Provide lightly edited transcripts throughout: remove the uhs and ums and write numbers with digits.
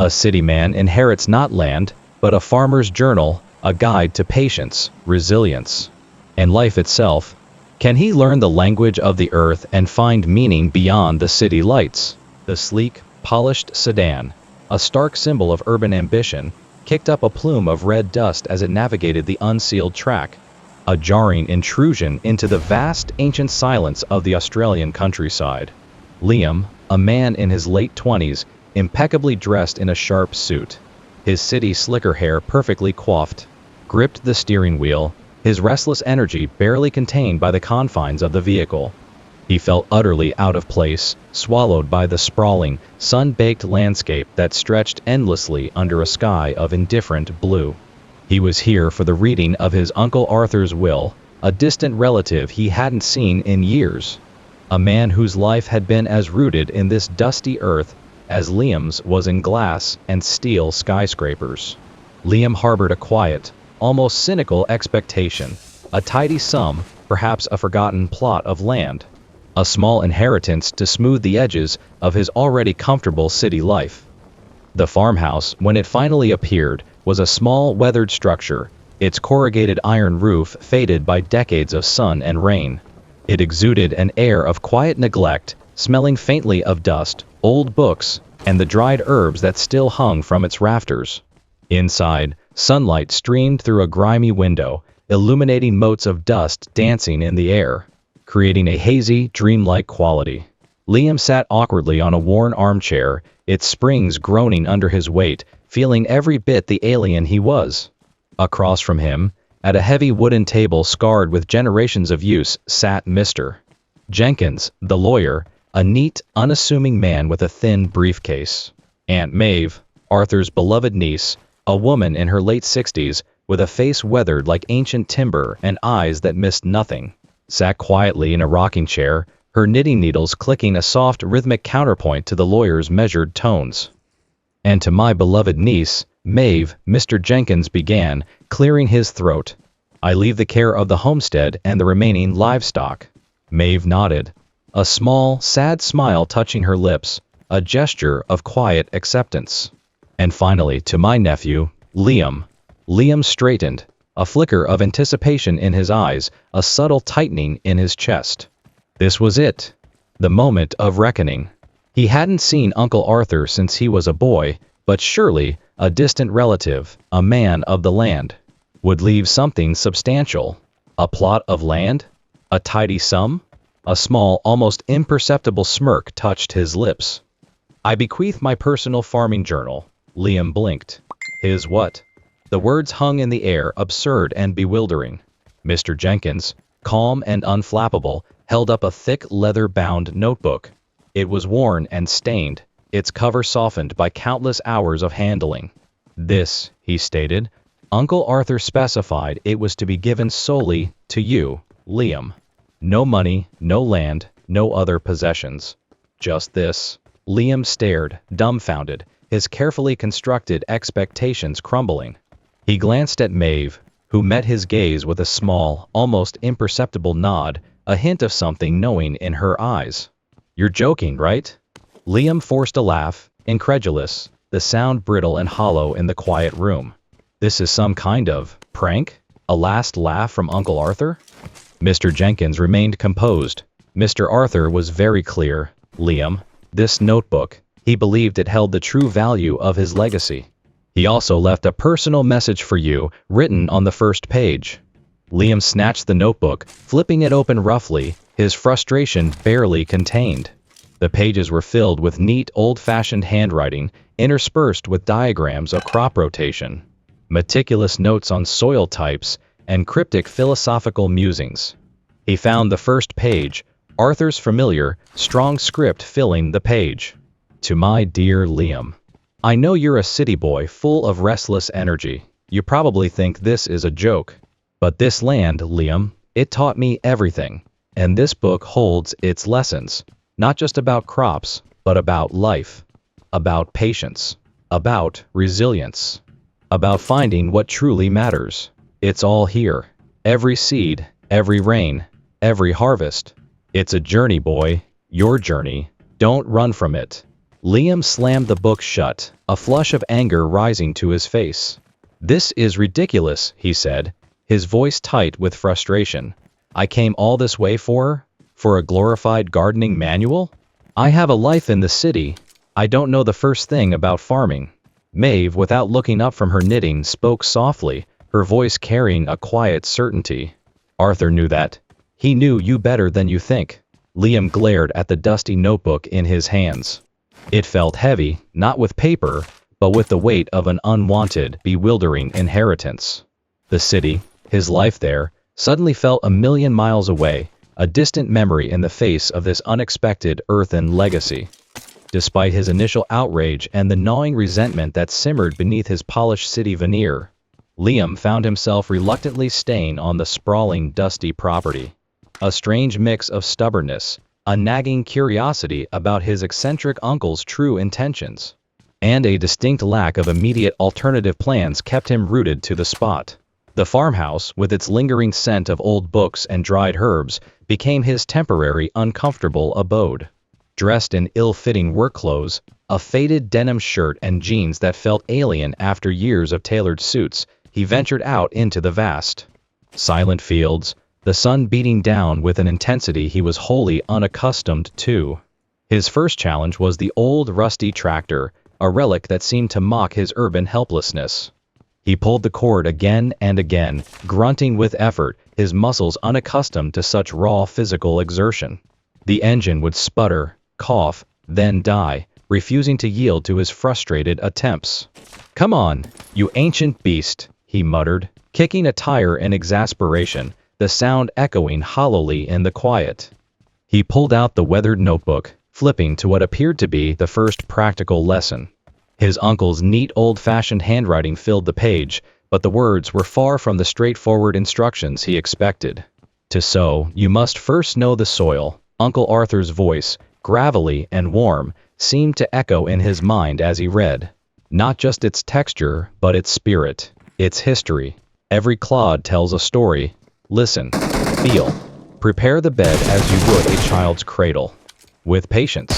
A city man inherits not land, but a farmer's journal, a guide to patience, resilience, and life itself. Can he learn the language of the earth and find meaning beyond the city lights? The sleek, polished sedan, a stark symbol of urban ambition, kicked up a plume of red dust as it navigated the unsealed track, a jarring intrusion into the vast, ancient silence of the Australian countryside. Liam, a man in his late 20s, impeccably dressed in a sharp suit, his city slicker hair perfectly coiffed, gripped the steering wheel, his restless energy barely contained by the confines of the vehicle. He felt utterly out of place, swallowed by the sprawling, sun-baked landscape that stretched endlessly under a sky of indifferent blue. He was here for the reading of his Uncle Arthur's will, a distant relative he hadn't seen in years. A man whose life had been as rooted in this dusty earth as Liam's was in glass and steel skyscrapers. Liam harbored a quiet, almost cynical expectation, a tidy sum, perhaps a forgotten plot of land, a small inheritance to smooth the edges of his already comfortable city life. The farmhouse, when it finally appeared, was a small, weathered structure, its corrugated iron roof faded by decades of sun and rain. It exuded an air of quiet neglect, smelling faintly of dust, old books, and the dried herbs that still hung from its rafters. Inside, sunlight streamed through a grimy window, illuminating motes of dust dancing in the air, creating a hazy, dreamlike quality. Liam sat awkwardly on a worn armchair, its springs groaning under his weight, feeling every bit the alien he was. Across from him, at a heavy wooden table scarred with generations of use, sat Mr. Jenkins, the lawyer, a neat, unassuming man with a thin briefcase. Aunt Maeve, Arthur's beloved niece, a woman in her late 60s, with a face weathered like ancient timber and eyes that missed nothing, sat quietly in a rocking chair, her knitting needles clicking a soft rhythmic counterpoint to the lawyer's measured tones. And to my beloved niece, Maeve, Mr. Jenkins began, clearing his throat. I leave the care of the homestead and the remaining livestock. Maeve nodded, a small, sad smile touching her lips, a gesture of quiet acceptance. And finally, to my nephew, Liam. Liam straightened, a flicker of anticipation in his eyes, a subtle tightening in his chest. This was it. The moment of reckoning. He hadn't seen Uncle Arthur since he was a boy, but surely a distant relative, a man of the land, would leave something substantial. A plot of land? A tidy sum? A small, almost imperceptible smirk touched his lips. I bequeath my personal farming journal. Liam blinked. His what? The words hung in the air, absurd and bewildering. Mr. Jenkins, calm and unflappable, held up a thick leather-bound notebook. It was worn and stained, its cover softened by countless hours of handling. This, he stated, Uncle Arthur specified it was to be given solely to you, Liam. No money, no land, no other possessions. Just this. Liam stared, dumbfounded, his carefully constructed expectations crumbling. He glanced at Maeve, who met his gaze with a small, almost imperceptible nod, a hint of something knowing in her eyes. You're joking, right? Liam forced a laugh, incredulous, the sound brittle and hollow in the quiet room. This is some kind of prank? A last laugh from Uncle Arthur? Mr. Jenkins remained composed. Mr. Arthur was very clear. Liam, this notebook, he believed it held the true value of his legacy. He also left a personal message for you, written on the first page. Liam snatched the notebook, flipping it open roughly, his frustration barely contained. The pages were filled with neat, old-fashioned handwriting, interspersed with diagrams of crop rotation, meticulous notes on soil types, and cryptic philosophical musings. He found the first page, Arthur's familiar, strong script filling the page. To my dear Liam. I know you're a city boy full of restless energy. You probably think this is a joke. But this land, Liam, it taught me everything. And this book holds its lessons. Not just about crops, but about life. About patience. About resilience. About finding what truly matters. It's all here. Every seed, every rain, every harvest. It's a journey, boy. Your journey. Don't run from it. Liam slammed the book shut, a flush of anger rising to his face. "This is ridiculous," he said, his voice tight with frustration. "I came all this way for a glorified gardening manual? I have a life in the city. I don't know the first thing about farming." Maeve, without looking up from her knitting, spoke softly, her voice carrying a quiet certainty. "Arthur knew that. He knew you better than you think." Liam glared at the dusty notebook in his hands. It felt heavy, not with paper, but with the weight of an unwanted, bewildering inheritance. The city, his life there, suddenly felt a million miles away, a distant memory in the face of this unexpected earthen legacy. Despite his initial outrage and the gnawing resentment that simmered beneath his polished city veneer, Liam found himself reluctantly staying on the sprawling, dusty property. A strange mix of stubbornness, a nagging curiosity about his eccentric uncle's true intentions, and a distinct lack of immediate alternative plans kept him rooted to the spot. The farmhouse, with its lingering scent of old books and dried herbs, became his temporary, uncomfortable abode. Dressed in ill-fitting work clothes, a faded denim shirt and jeans that felt alien after years of tailored suits, he ventured out into the vast, silent fields, the sun beating down with an intensity he was wholly unaccustomed to. His first challenge was the old, rusty tractor, a relic that seemed to mock his urban helplessness. He pulled the cord again and again, grunting with effort, his muscles unaccustomed to such raw physical exertion. The engine would sputter, cough, then die, refusing to yield to his frustrated attempts. "Come on, you ancient beast," he muttered, kicking a tire in exasperation, the sound echoing hollowly in the quiet. He pulled out the weathered notebook, flipping to what appeared to be the first practical lesson. His uncle's neat old-fashioned handwriting filled the page, but the words were far from the straightforward instructions he expected. "To sow, you must first know the soil." Uncle Arthur's voice, gravelly and warm, seemed to echo in his mind as he read. Not just its texture, but its spirit, its history. Every clod tells a story. Listen, feel, prepare the bed as you would a child's cradle. With patience,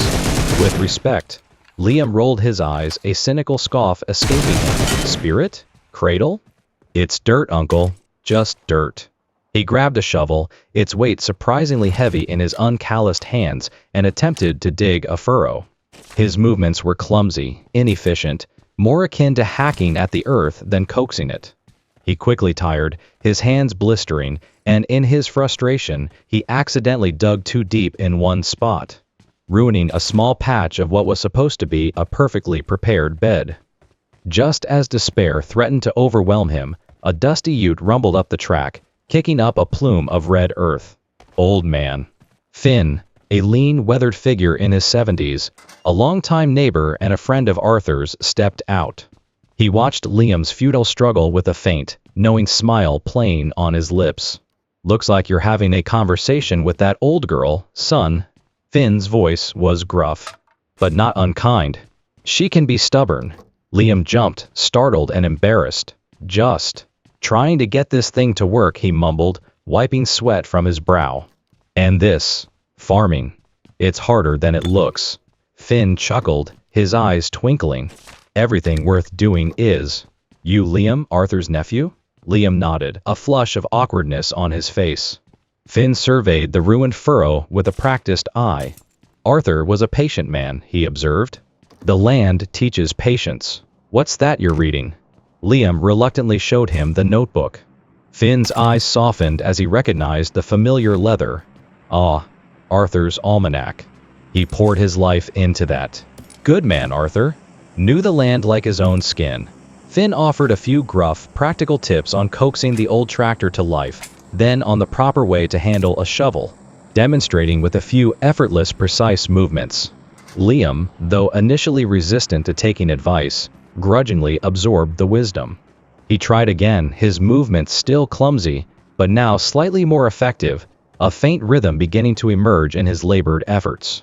with respect. Liam rolled his eyes, a cynical scoff escaping him. Spirit? Cradle? It's dirt, Uncle. Just dirt. He grabbed a shovel, its weight surprisingly heavy in his uncalloused hands, and attempted to dig a furrow. His movements were clumsy, inefficient, more akin to hacking at the earth than coaxing it. He quickly tired, his hands blistering, and in his frustration, he accidentally dug too deep in one spot, ruining a small patch of what was supposed to be a perfectly prepared bed. Just as despair threatened to overwhelm him, a dusty ute rumbled up the track, kicking up a plume of red earth. Old man. Finn, a lean, weathered figure in his 70s, a longtime neighbor and a friend of Arthur's, stepped out. He watched Liam's futile struggle with a faint, knowing smile playing on his lips. "Looks like you're having a conversation with that old girl, son." Finn's voice was gruff, but not unkind. "She can be stubborn." Liam jumped, startled and embarrassed. "Just trying to get this thing to work," he mumbled, wiping sweat from his brow. "And this, farming, it's harder than it looks." Finn chuckled, his eyes twinkling. "Everything worth doing is." "You Liam, Arthur's nephew?" Liam nodded, a flush of awkwardness on his face. Finn surveyed the ruined furrow with a practiced eye. "Arthur was a patient man," he observed. "The land teaches patience." "What's that you're reading?" Liam reluctantly showed him the notebook. Finn's eyes softened as he recognized the familiar leather. Ah, Arthur's Almanac. He poured his life into that. Good man, Arthur. Knew the land like his own skin. Finn offered a few gruff, practical tips on coaxing the old tractor to life, then on the proper way to handle a shovel, demonstrating with a few effortless, precise movements. Liam, though initially resistant to taking advice, grudgingly absorbed the wisdom. He tried again, his movements still clumsy, but now slightly more effective, a faint rhythm beginning to emerge in his labored efforts.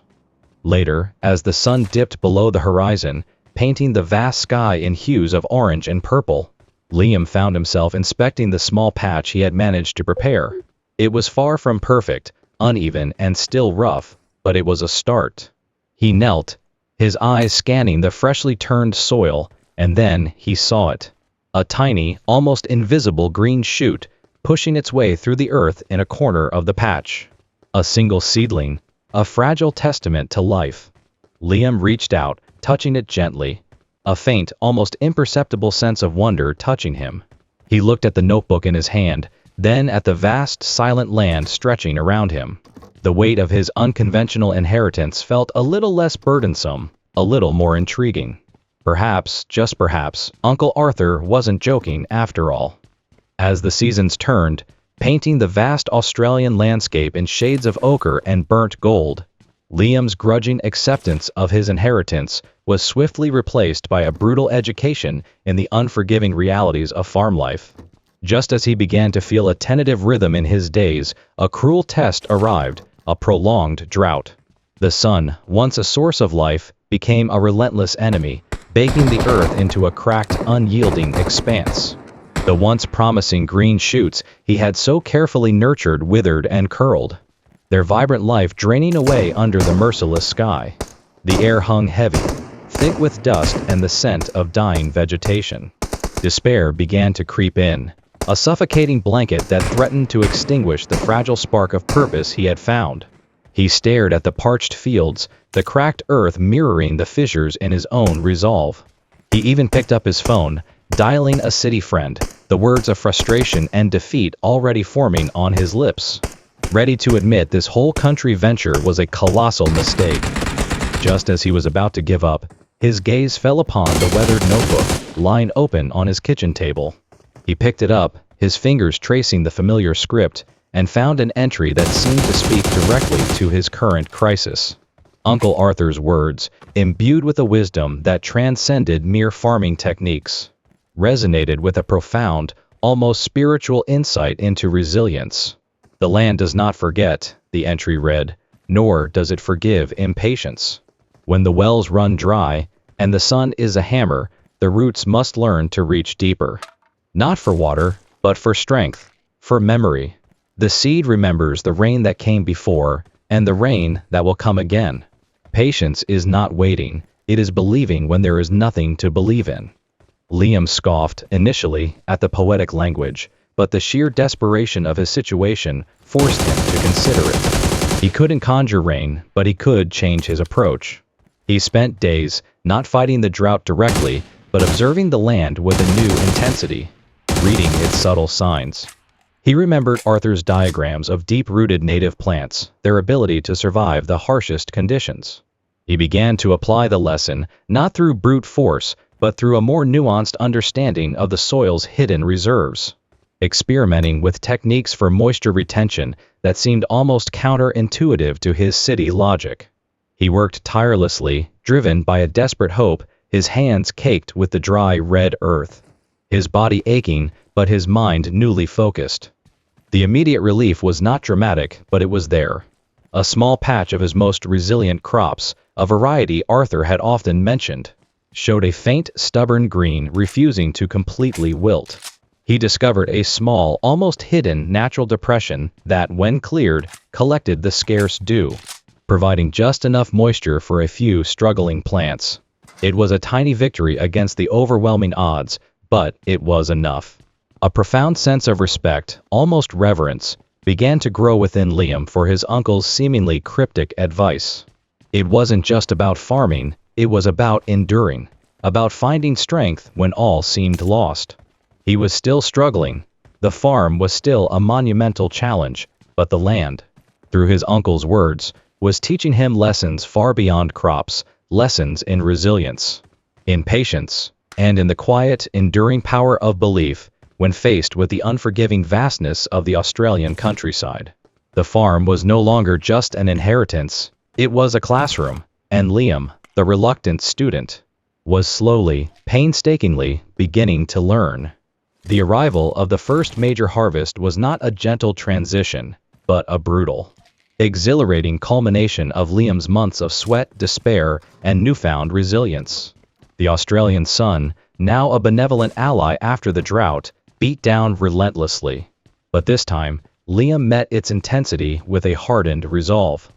Later, as the sun dipped below the horizon, painting the vast sky in hues of orange and purple, Liam found himself inspecting the small patch he had managed to prepare. It was far from perfect, uneven and still rough, but it was a start. He knelt, his eyes scanning the freshly turned soil, and then he saw it. A tiny, almost invisible green shoot pushing its way through the earth in a corner of the patch. A single seedling, a fragile testament to life. Liam reached out, touching it gently, a faint, almost imperceptible sense of wonder touching him. He looked at the notebook in his hand, then at the vast, silent land stretching around him. The weight of his unconventional inheritance felt a little less burdensome, a little more intriguing. Perhaps, just perhaps, Uncle Arthur wasn't joking after all. As the seasons turned, painting the vast Australian landscape in shades of ochre and burnt gold, Liam's grudging acceptance of his inheritance was swiftly replaced by a brutal education in the unforgiving realities of farm life. Just as he began to feel a tentative rhythm in his days, a cruel test arrived, a prolonged drought. The sun, once a source of life, became a relentless enemy, baking the earth into a cracked, unyielding expanse. The once promising green shoots he had so carefully nurtured withered and curled, their vibrant life draining away under the merciless sky. The air hung heavy, thick with dust and the scent of dying vegetation. Despair began to creep in, a suffocating blanket that threatened to extinguish the fragile spark of purpose he had found. He stared at the parched fields, the cracked earth mirroring the fissures in his own resolve. He even picked up his phone, dialing a city friend, the words of frustration and defeat already forming on his lips. Ready to admit this whole country venture was a colossal mistake. Just as he was about to give up, his gaze fell upon the weathered notebook, lying open on his kitchen table. He picked it up, his fingers tracing the familiar script, and found an entry that seemed to speak directly to his current crisis. Uncle Arthur's words, imbued with a wisdom that transcended mere farming techniques, resonated with a profound, almost spiritual insight into resilience. The land does not forget, the entry read, nor does it forgive impatience. When the wells run dry, and the sun is a hammer, the roots must learn to reach deeper. Not for water, but for strength, for memory. The seed remembers the rain that came before, and the rain that will come again. Patience is not waiting, it is believing when there is nothing to believe in. Liam scoffed, initially, at the poetic language, but the sheer desperation of his situation forced him to consider it. He couldn't conjure rain, but he could change his approach. He spent days, not fighting the drought directly, but observing the land with a new intensity, reading its subtle signs. He remembered Arthur's diagrams of deep-rooted native plants, their ability to survive the harshest conditions. He began to apply the lesson, not through brute force, but through a more nuanced understanding of the soil's hidden reserves, experimenting with techniques for moisture retention that seemed almost counterintuitive to his city logic. He worked tirelessly, driven by a desperate hope, his hands caked with the dry red earth, his body aching, but his mind newly focused. The immediate relief was not dramatic, but it was there. A small patch of his most resilient crops, a variety Arthur had often mentioned, showed a faint, stubborn green refusing to completely wilt. He discovered a small, almost hidden natural depression that, when cleared, collected the scarce dew, providing just enough moisture for a few struggling plants. It was a tiny victory against the overwhelming odds, but it was enough. A profound sense of respect, almost reverence, began to grow within Liam for his uncle's seemingly cryptic advice. It wasn't just about farming, it was about enduring, about finding strength when all seemed lost. He was still struggling. The farm was still a monumental challenge, but the land, through his uncle's words, was teaching him lessons far beyond crops, lessons in resilience, in patience, and in the quiet, enduring power of belief when faced with the unforgiving vastness of the Australian countryside. The farm was no longer just an inheritance, it was a classroom, and Liam, the reluctant student, was slowly, painstakingly beginning to learn. The arrival of the first major harvest was not a gentle transition, but a brutal, exhilarating culmination of Liam's months of sweat, despair, and newfound resilience. The Australian sun, now a benevolent ally after the drought, beat down relentlessly. But this time, Liam met its intensity with a hardened resolve.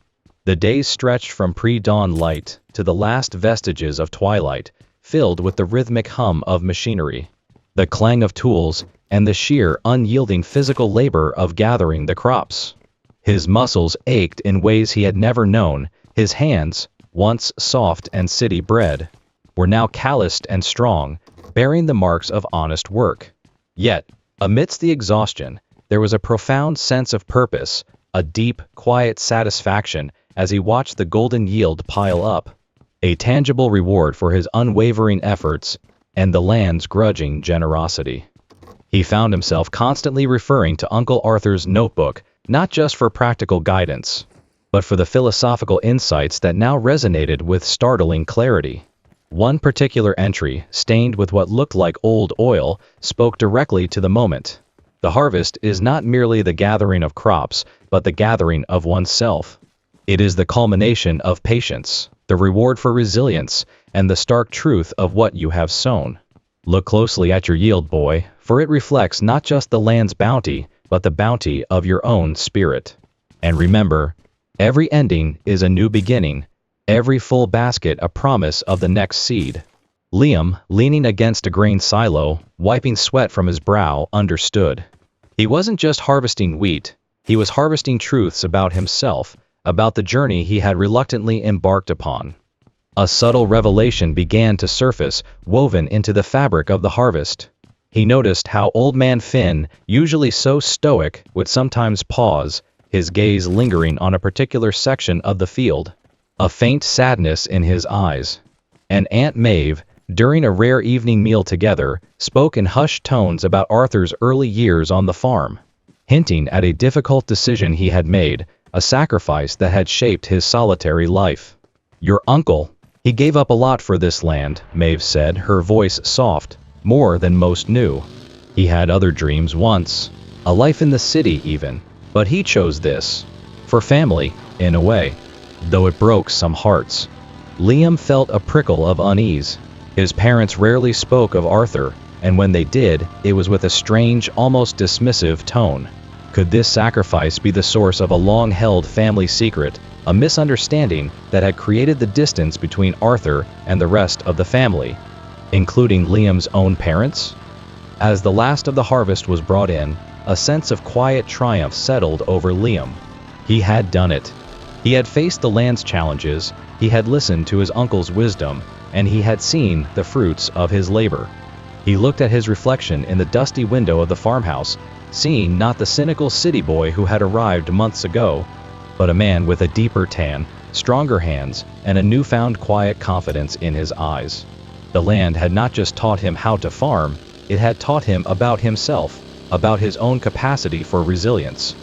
The days stretched from pre-dawn light to the last vestiges of twilight, filled with the rhythmic hum of machinery, the clang of tools, and the sheer, unyielding physical labor of gathering the crops. His muscles ached in ways he had never known. His hands, once soft and city-bred, were now calloused and strong, bearing the marks of honest work. Yet, amidst the exhaustion, there was a profound sense of purpose, a deep, quiet satisfaction as he watched the golden yield pile up, a tangible reward for his unwavering efforts and the land's grudging generosity. He found himself constantly referring to Uncle Arthur's notebook, not just for practical guidance, but for the philosophical insights that now resonated with startling clarity. One particular entry, stained with what looked like old oil, spoke directly to the moment. The harvest is not merely the gathering of crops, but the gathering of oneself. It is the culmination of patience, the reward for resilience, and the stark truth of what you have sown. Look closely at your yield, boy, for it reflects not just the land's bounty, but the bounty of your own spirit. And remember, every ending is a new beginning, every full basket a promise of the next seed. Liam, leaning against a grain silo, wiping sweat from his brow, understood. He wasn't just harvesting wheat, he was harvesting truths about himself, about the journey he had reluctantly embarked upon. A subtle revelation began to surface, woven into the fabric of the harvest. He noticed how Old Man Finn, usually so stoic, would sometimes pause, his gaze lingering on a particular section of the field, a faint sadness in his eyes. And Aunt Maeve, during a rare evening meal together, spoke in hushed tones about Arthur's early years on the farm, hinting at a difficult decision he had made, a sacrifice that had shaped his solitary life. Your uncle, he gave up a lot for this land, Maeve said, her voice soft, more than most knew. He had other dreams once, a life in the city even, but he chose this. For family, in a way, though it broke some hearts. Liam felt a prickle of unease. His parents rarely spoke of Arthur, and when they did, it was with a strange, almost dismissive tone. Could this sacrifice be the source of a long-held family secret, a misunderstanding that had created the distance between Arthur and the rest of the family, including Liam's own parents? As the last of the harvest was brought in, a sense of quiet triumph settled over Liam. He had done it. He had faced the land's challenges, he had listened to his uncle's wisdom, and he had seen the fruits of his labor. He looked at his reflection in the dusty window of the farmhouse, seeing not the cynical city boy who had arrived months ago, but a man with a deeper tan, stronger hands, and a newfound quiet confidence in his eyes. The land had not just taught him how to farm, it had taught him about himself, about his own capacity for resilience,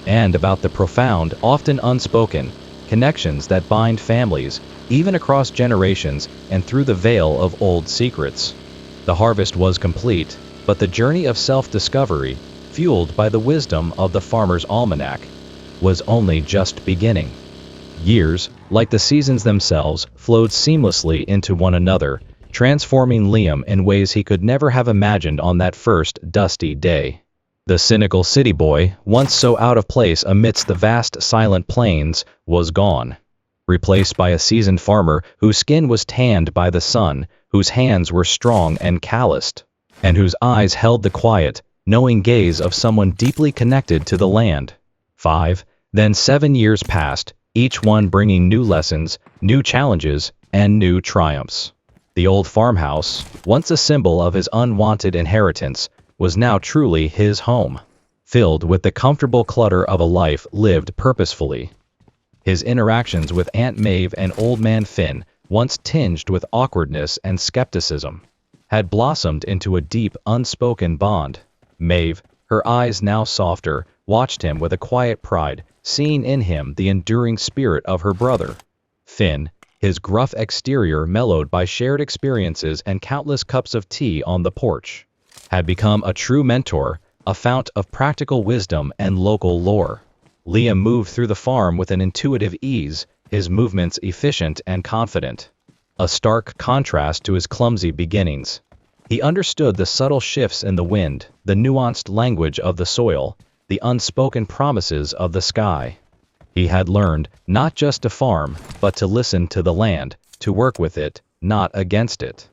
and about the profound, often unspoken, connections that bind families, even across generations and through the veil of old secrets. The harvest was complete, but the journey of self-discovery, fueled by the wisdom of the farmer's almanac, was only just beginning. Years, like the seasons themselves, flowed seamlessly into one another, transforming Liam in ways he could never have imagined on that first dusty day. The cynical city boy, once so out of place amidst the vast silent plains, was gone, replaced by a seasoned farmer whose skin was tanned by the sun, whose hands were strong and calloused, and whose eyes held the quiet, knowing gaze of someone deeply connected to the land. 5, then 7 years passed, each one bringing new lessons, new challenges, and new triumphs. The old farmhouse, once a symbol of his unwanted inheritance, was now truly his home, filled with the comfortable clutter of a life lived purposefully. His interactions with Aunt Maeve and Old Man Finn, once tinged with awkwardness and skepticism, had blossomed into a deep, unspoken bond. Maeve, her eyes now softer, watched him with a quiet pride, seeing in him the enduring spirit of her brother. Finn, his gruff exterior mellowed by shared experiences and countless cups of tea on the porch, had become a true mentor, a fount of practical wisdom and local lore. Liam moved through the farm with an intuitive ease, his movements efficient and confident, a stark contrast to his clumsy beginnings. He understood the subtle shifts in the wind, the nuanced language of the soil, the unspoken promises of the sky. He had learned not just to farm, but to listen to the land, to work with it, not against it.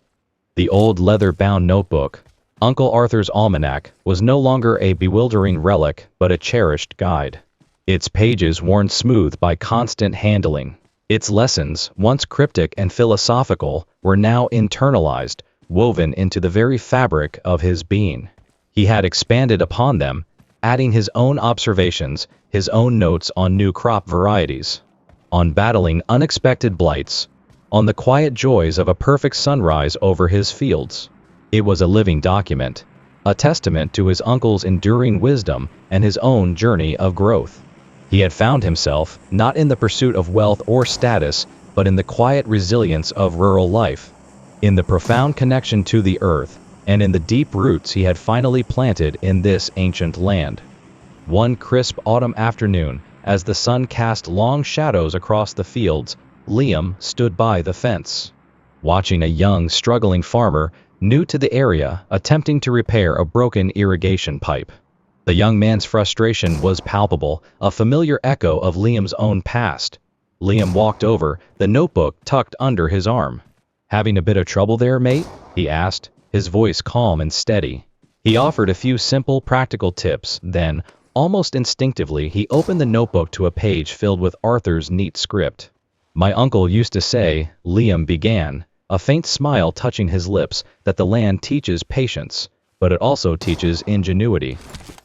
The old leather-bound notebook, Uncle Arthur's Almanac, was no longer a bewildering relic, but a cherished guide. Its pages worn smooth by constant handling. Its lessons, once cryptic and philosophical, were now internalized, woven into the very fabric of his being. He had expanded upon them, adding his own observations, his own notes on new crop varieties, on battling unexpected blights, on the quiet joys of a perfect sunrise over his fields. It was a living document, a testament to his uncle's enduring wisdom and his own journey of growth. He had found himself, not in the pursuit of wealth or status, but in the quiet resilience of rural life, in the profound connection to the earth, and in the deep roots he had finally planted in this ancient land. One crisp autumn afternoon, as the sun cast long shadows across the fields, Liam stood by the fence, watching a young, struggling farmer, new to the area, attempting to repair a broken irrigation pipe. The young man's frustration was palpable, a familiar echo of Liam's own past. Liam walked over, the notebook tucked under his arm. "Having a bit of trouble there, mate?" he asked, his voice calm and steady. He offered a few simple, practical tips, then, almost instinctively, he opened the notebook to a page filled with Arthur's neat script. "My uncle used to say," Liam began, a faint smile touching his lips, "that the land teaches patience, but it also teaches ingenuity.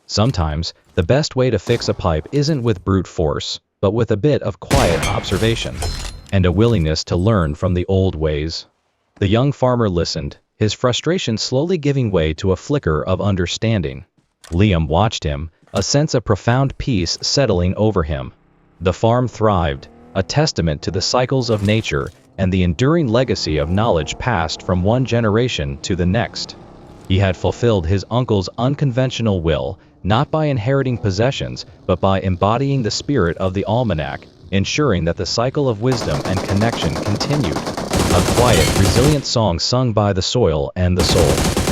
Sometimes, the best way to fix a pipe isn't with brute force, but with a bit of quiet observation, and a willingness to learn from the old ways." The young farmer listened, his frustration slowly giving way to a flicker of understanding. Liam watched him, a sense of profound peace settling over him. The farm thrived, a testament to the cycles of nature and the enduring legacy of knowledge passed from one generation to the next. He had fulfilled his uncle's unconventional will, not by inheriting possessions, but by embodying the spirit of the Almanac, ensuring that the cycle of wisdom and connection continued. A quiet, resilient song sung by the soil and the soul.